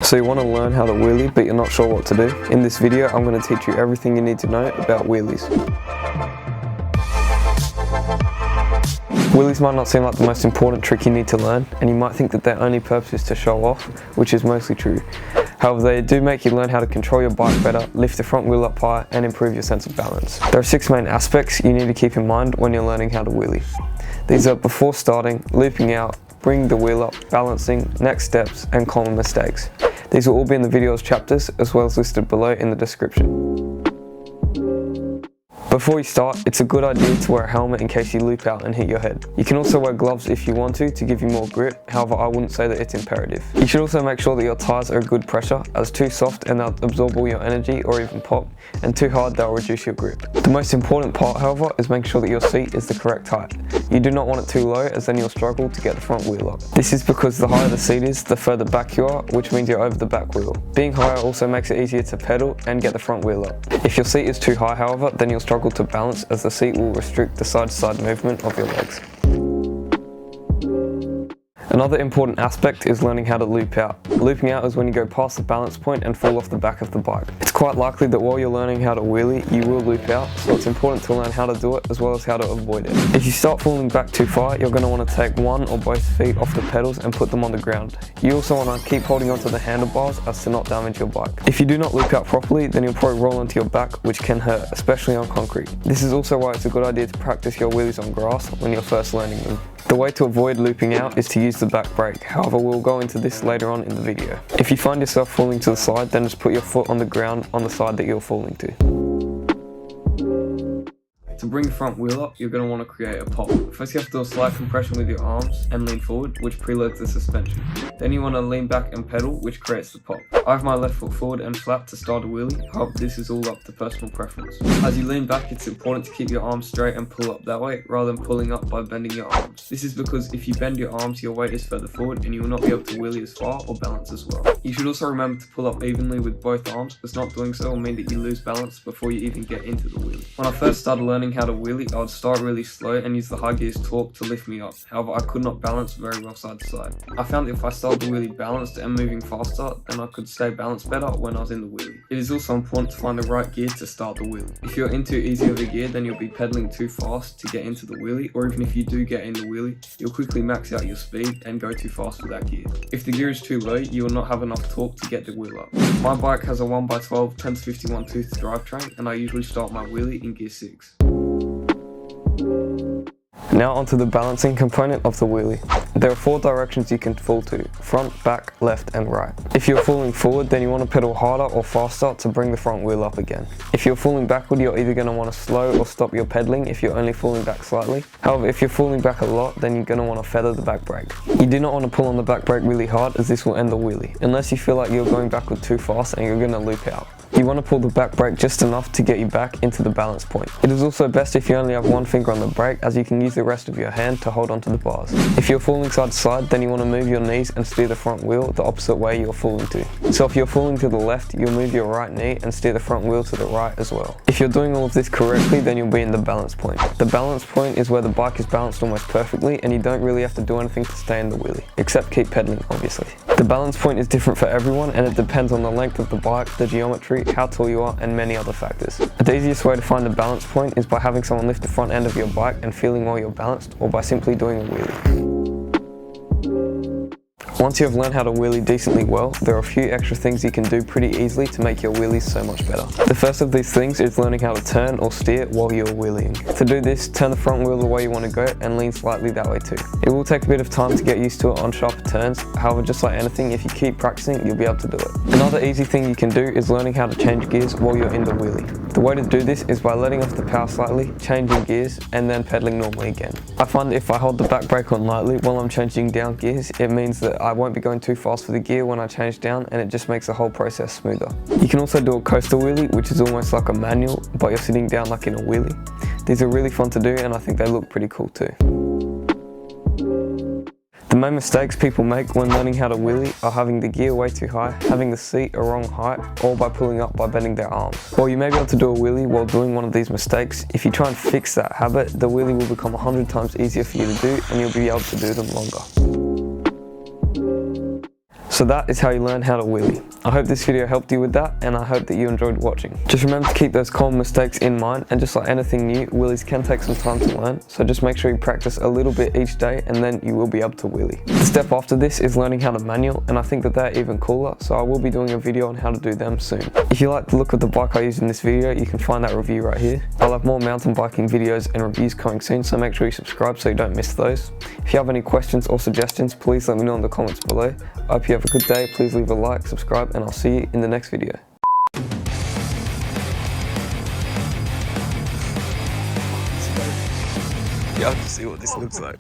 So you want to learn how to wheelie but you're not sure what to do? In this video I'm going to teach you everything you need to know about wheelies. Wheelies might not seem like the most important trick you need to learn, and you might think that their only purpose is to show off, which is mostly true. However, they do make you learn how to control your bike better, lift the front wheel up high, and improve your sense of balance. There are 6 main aspects you need to keep in mind when you're learning how to wheelie. These are before starting, looping out, bringing the wheel up, balancing, next steps, and common mistakes. These will all be in the video's chapters, as well as listed below in the description. Before you start, it's a good idea to wear a helmet in case you loop out and hit your head. You can also wear gloves if you want to give you more grip, however I wouldn't say that it's imperative. You should also make sure that your tyres are a good pressure, as too soft and they'll absorb all your energy or even pop, and too hard they'll reduce your grip. The most important part, however, is making sure that your seat is the correct height. You do not want it too low, as then you'll struggle to get the front wheel up. This is because the higher the seat is, the further back you are, which means you're over the back wheel. Being higher also makes it easier to pedal and get the front wheel up. If your seat is too high, however, then you'll struggle to balance, as the seat will restrict the side-to-side movement of your legs. Another important aspect is learning how to loop out. Looping out is when you go past the balance point and fall off the back of the bike. It's quite likely that while you're learning how to wheelie, you will loop out, so it's important to learn how to do it as well as how to avoid it. If you start falling back too far, you're going to want to take one or both feet off the pedals and put them on the ground. You also want to keep holding onto the handlebars as to not damage your bike. If you do not loop out properly, then you'll probably roll onto your back, which can hurt, especially on concrete. This is also why it's a good idea to practice your wheelies on grass when you're first learning them. The way to avoid looping out is to use the back brake, however we'll go into this later on in the video. If you find yourself falling to the side, then just put your foot on the ground on the side that you're falling to. To bring the front wheel up, you're going to want to create a pop. First you have to do a slight compression with your arms and lean forward, which preloads the suspension. Then you want to lean back and pedal, which creates the pop. I have my left foot forward and flat to start a wheelie, however this is all up to personal preference. As you lean back, it's important to keep your arms straight and pull up that way, rather than pulling up by bending your arms. This is because if you bend your arms, your weight is further forward and you will not be able to wheelie as far or balance as well. You should also remember to pull up evenly with both arms, as not doing so will mean that you lose balance before you even get into the wheelie. When I first started learning how to wheelie, I would start really slow and use the high gear's torque to lift me up. However, I could not balance very well side to side. I found that if I started the wheelie balanced and moving faster, then I could stay balanced better when I was in the wheelie. It is also important to find the right gear to start the wheelie. If you're in too easy of a gear, then you'll be pedaling too fast to get into the wheelie, or even if you do get in the wheelie, you'll quickly max out your speed and go too fast with that gear. If the gear is too low, you will not have enough torque to get the wheel up. My bike has a 1x12 10-51 tooth drivetrain, and I usually start my wheelie in gear 6. Now onto the balancing component of the wheelie. There are 4 directions you can fall to: front, back, left and right. If you're falling forward, then you want to pedal harder or faster to bring the front wheel up again. If you're falling backward, you're either going to want to slow or stop your pedaling if you're only falling back slightly. However, if you're falling back a lot, then you're going to want to feather the back brake. You do not want to pull on the back brake really hard, as this will end the wheelie, unless you feel like you're going backward too fast and you're going to loop out. You want to pull the back brake just enough to get you back into the balance point. It is also best if you only have one finger on the brake, as you can use the rest of your hand to hold onto the bars. If you're falling side to side, then you want to move your knees and steer the front wheel the opposite way you're falling to. So if you're falling to the left, you'll move your right knee and steer the front wheel to the right as well. If you're doing all of this correctly, then you'll be in the balance point. The balance point is where the bike is balanced almost perfectly and you don't really have to do anything to stay in the wheelie, except keep pedaling obviously. The balance point is different for everyone, and it depends on the length of the bike, the geometry, how tall you are, and many other factors. The easiest way to find the balance point is by having someone lift the front end of your bike and feeling while you're balanced, or by simply doing a wheelie. Once you have learned how to wheelie decently well, there are a few extra things you can do pretty easily to make your wheelies so much better. The first of these things is learning how to turn or steer while you're wheeling. To do this, turn the front wheel the way you want to go and lean slightly that way too. It will take a bit of time to get used to it on sharper turns, however just like anything, if you keep practicing you'll be able to do it. Another easy thing you can do is learning how to change gears while you're in the wheelie. The way to do this is by letting off the power slightly, changing gears, and then pedaling normally again. I find that if I hold the back brake on lightly while I'm changing down gears, it means that I won't be going too fast for the gear when I change down, and it just makes the whole process smoother. You can also do a coaster wheelie, which is almost like a manual, but you're sitting down like in a wheelie. These are really fun to do and I think they look pretty cool too. The main mistakes people make when learning how to wheelie are having the gear way too high, having the seat a wrong height, or by pulling up by bending their arms. While you may be able to do a wheelie while doing one of these mistakes, if you try and fix that habit, the wheelie will become 100 times easier for you to do and you'll be able to do them longer. So that is how you learn how to wheelie. I hope this video helped you with that, and I hope that you enjoyed watching. Just remember to keep those common mistakes in mind, and just like anything new, wheelies can take some time to learn, so just make sure you practice a little bit each day and then you will be able to wheelie. The step after this is learning how to manual, and I think that they're even cooler, so I will be doing a video on how to do them soon. If you like the look of the bike I used in this video, you can find that review right here. I'll have more mountain biking videos and reviews coming soon, so make sure you subscribe so you don't miss those. If you have any questions or suggestions, please let me know in the comments below. I hope you have a good day. Please leave a like, subscribe, and I'll see you in the next video. You have to see what this looks like.